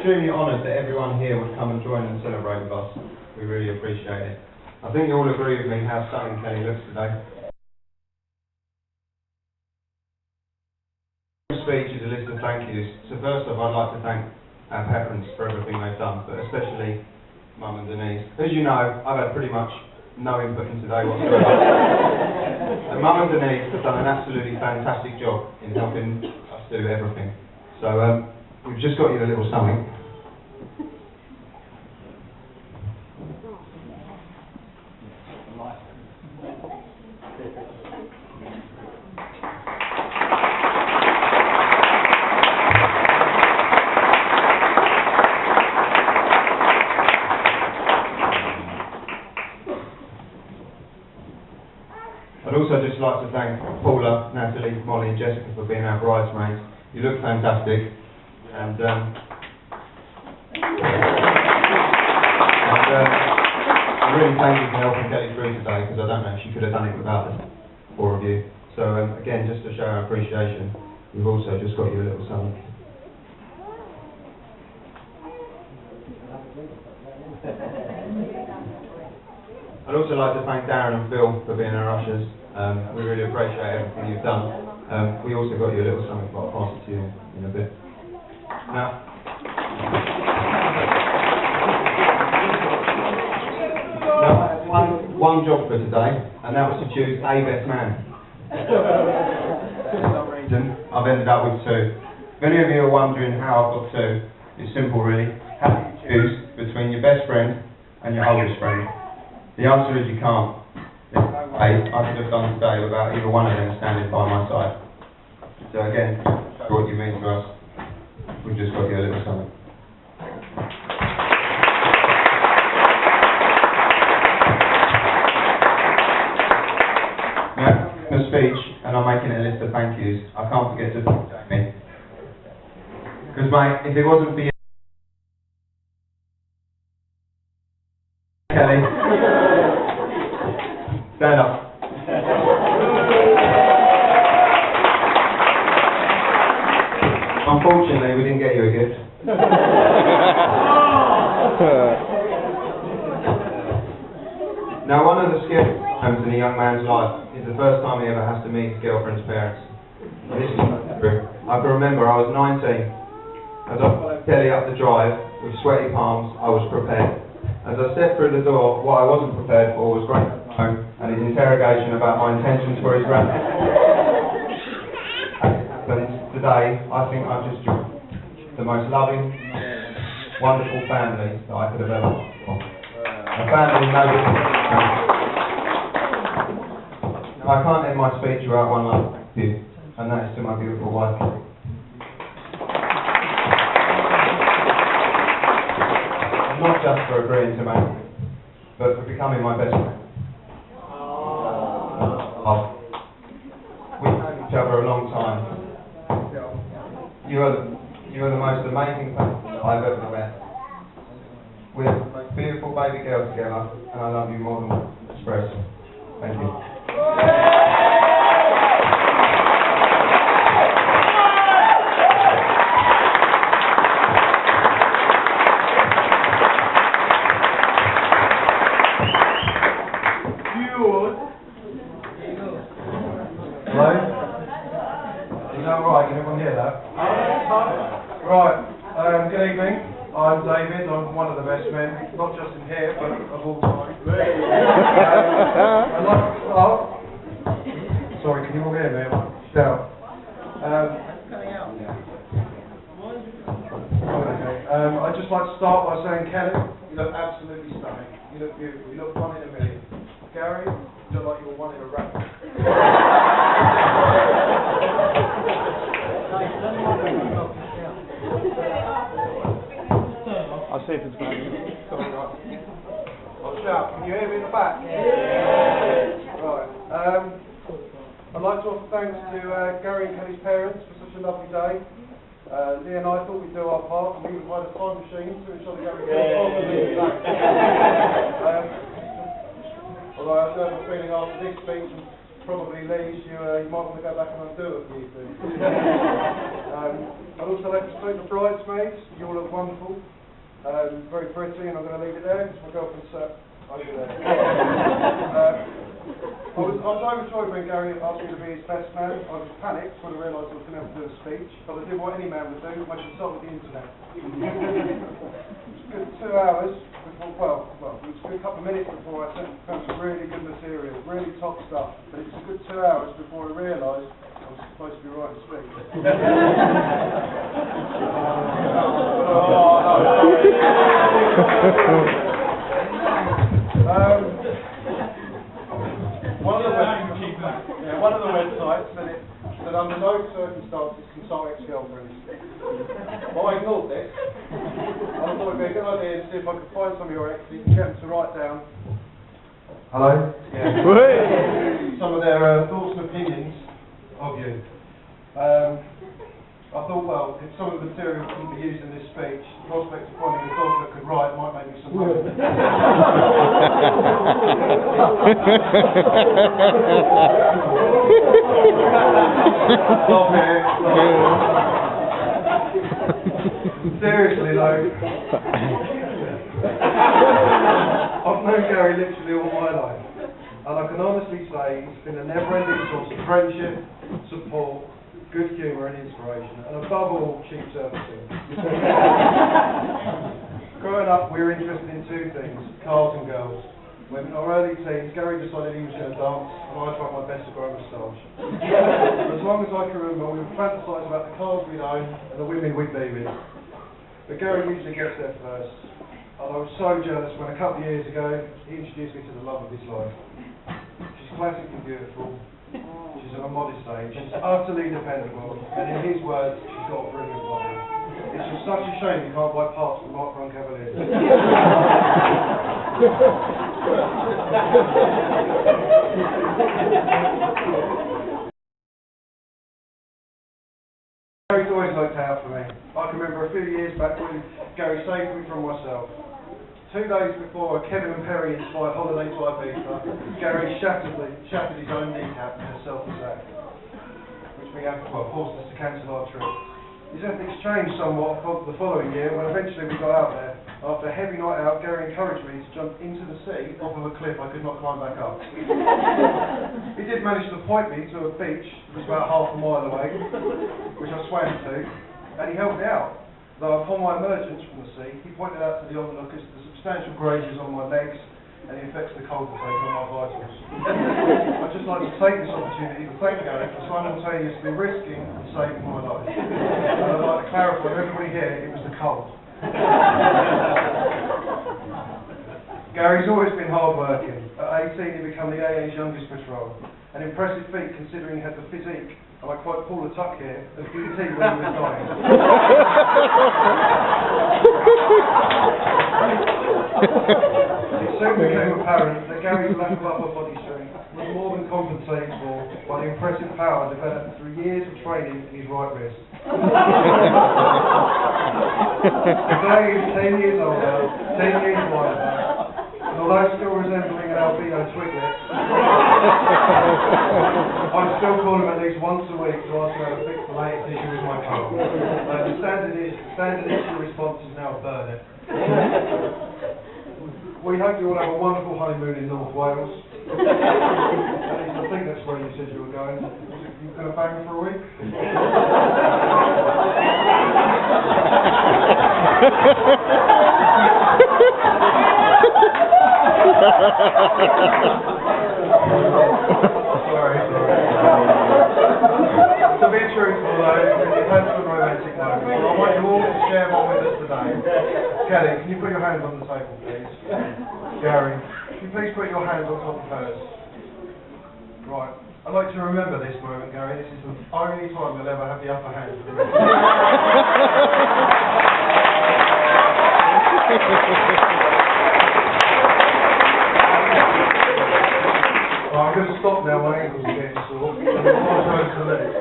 extremely honoured that everyone here would come and join and celebrate with us. We really appreciate it. I think you all agree with me how stunning Kelly looks today. Every speech is a list of thank yous. So first off, I'd like to thank our parents for everything they've done, but especially Mum and Denise. As you know, I've had pretty much no input in today whatsoever. And Mum and Denise have done an absolutely fantastic job in helping us do everything. So we've just got you a little something. I'd also just like to thank Paula, Natalie, Molly and Jessica for being our bridesmaids. You look fantastic, and I really thank you for helping Kelly through today, because I don't know if she could have done it without the four of you. So again, just to show our appreciation, we've also just got you a little something. I'd also like to thank Darren and Phil for being our ushers. We really appreciate everything you've done. We also got you a little something, but I'll pass it to you in a bit. Now, one job for today, and that was to choose a best man. For some reason, I've ended up with two. If any of you are wondering how I've got two, it's simple really. How do you choose between your best friend and your oldest friend? The answer is you can't. There's no way I could have done today without either one of them standing by my side. So again, show what you mean to us. We've just got you a little something. Now, I'm making a speech and I'm making a list of thank yous. I can't forget to thank Jamie. Because mate, if it wasn't for you, Kelly, stand up. Unfortunately, we didn't get you a gift. Now, one of the scariest times in a young man's life is the first time he ever has to meet his girlfriend's parents. And this is true. I can remember I was 19. As I followed Kelly up the drive with sweaty palms, I was prepared. As I stepped through the door, what I wasn't prepared for was Graham home and his interrogation about my intentions for his rant. But today, I think I've just joined the most loving, wonderful family that I could have ever hoped for. A family no different. I can't end my speech without one last thank you, and that is to my beautiful wife. Not just for agreeing to marry, but for becoming my best friend. We've known each other a long time. You are the most amazing person I've ever met. We have the most beautiful baby girl together, and I love you more than I can express. Thank you. Hello? Is that right? Can everyone hear that? Right. Good evening. I'm David. I'm one of the best men, not just in here, but of all time. I'd like to start. Sorry, can you all hear me? Shout. Okay. I'd just like to start by saying, Kelly, you look absolutely stunning. You look beautiful. You look one in a million. Gary, you look like you were one in a rabbit. I'll see if it's back. I'll shout. Can you hear me in the back? Yeah. Right. I'd like to offer thanks to Gary and Kelly's parents for such a lovely day. Lee and I thought we'd do our part, and we would buy the time machine to ensure that Gary could back. Although I do have a feeling after this speech, probably leaves, you might want to go back and undo a few things. I'd also like to thank the bridesmaids. You all look wonderful, very pretty, and I'm going to leave it there because my girlfriend sat over there. I was overjoyed when Gary asked me to be his best man. I was panicked when I realised I was going to have to do a speech, but I did what any man would do, I consulted the internet. It was good 2 hours before, well, it was a good couple of minutes before I found some really good material, really top stuff, but it was a good 2 hours before I realised I was supposed to be writing a speech. One of the websites said under no circumstances consult ex-girlfriends. But I ignored this. I thought it'd be a good idea to see if I could find some of your exes and get them to write down. Hello? Yeah. Some of their thoughts and opinions of you. I thought, well, if some of the material couldn't be used in this speech, the prospect of finding a dog that could write might make me some money. Stop it. Seriously though, I've known Gary literally all my life, and I can honestly say he's been a never-ending source of friendship, support, good humour and inspiration, and above all, cheap servicing. Growing up, we were interested in two things, cars and girls. When in our early teens, Gary decided he was going to dance, and I tried my best to grow a moustache. As long as I can remember, we would fantasise about the cars we'd own and the women we'd be with. But Gary usually gets there first, and I was so jealous when a couple of years ago, he introduced me to the love of his life. She's classically beautiful. She's of a modest age, she's utterly dependable, and in his words, she's got a brilliant body. It's just such a shame you can't buy parts from Mark Run Cavaliers. Gary's always looked out for me. I can remember a few years back when Gary saved me from myself. 2 days before a Kevin and Perry inspired holiday to Ibiza, Gary shattered his own kneecap in a selfish act, which forced us to cancel our trip. His ethics changed somewhat the following year when eventually we got out there. After a heavy night out, Gary encouraged me to jump into the sea off of a cliff I could not climb back up. He did manage to point me to a beach that was about half a mile away, which I swam to, and he helped me out. Though upon my emergence from the sea, he pointed out to the onlookers the substantial grazes on my legs and the effects the cold had taken on my vitals. I'd just like to take this opportunity to thank Gary for simultaneously risking and saving my life. And I'd like to clarify to everybody here, it was the cold. Gary's always been hard-working. At 18 he became the AA's youngest patrol. An impressive feat considering he had the physique, and I quite pull the tuck here, of E.T. when he was dying. It soon became apparent that Gary's lack of upper body strength was more than compensated for by the impressive power developed through years of training in his right wrist. Today he's 10 years older, 10 years wiser, and although still resembling an albino twiglet, I still call him at least once a week to ask how to fix the latest issue with my car. The standard issue response is now burn it. We hope you all have a wonderful honeymoon in North Wales. At least I think that's where you said you were going. You going to bang her for a week? Sorry. To be truthful though, you've had some romantic moments, and I want you all to share one with us today. Kelly, can you put your hands on the table, please? Gary, can you please put your hands on top of hers? Right. I'd like to remember this moment, Gary. This is the only time you'll ever have the upper hand for the rest of the I'm going to stop now, my ankles are getting sore. I'm going to the legs.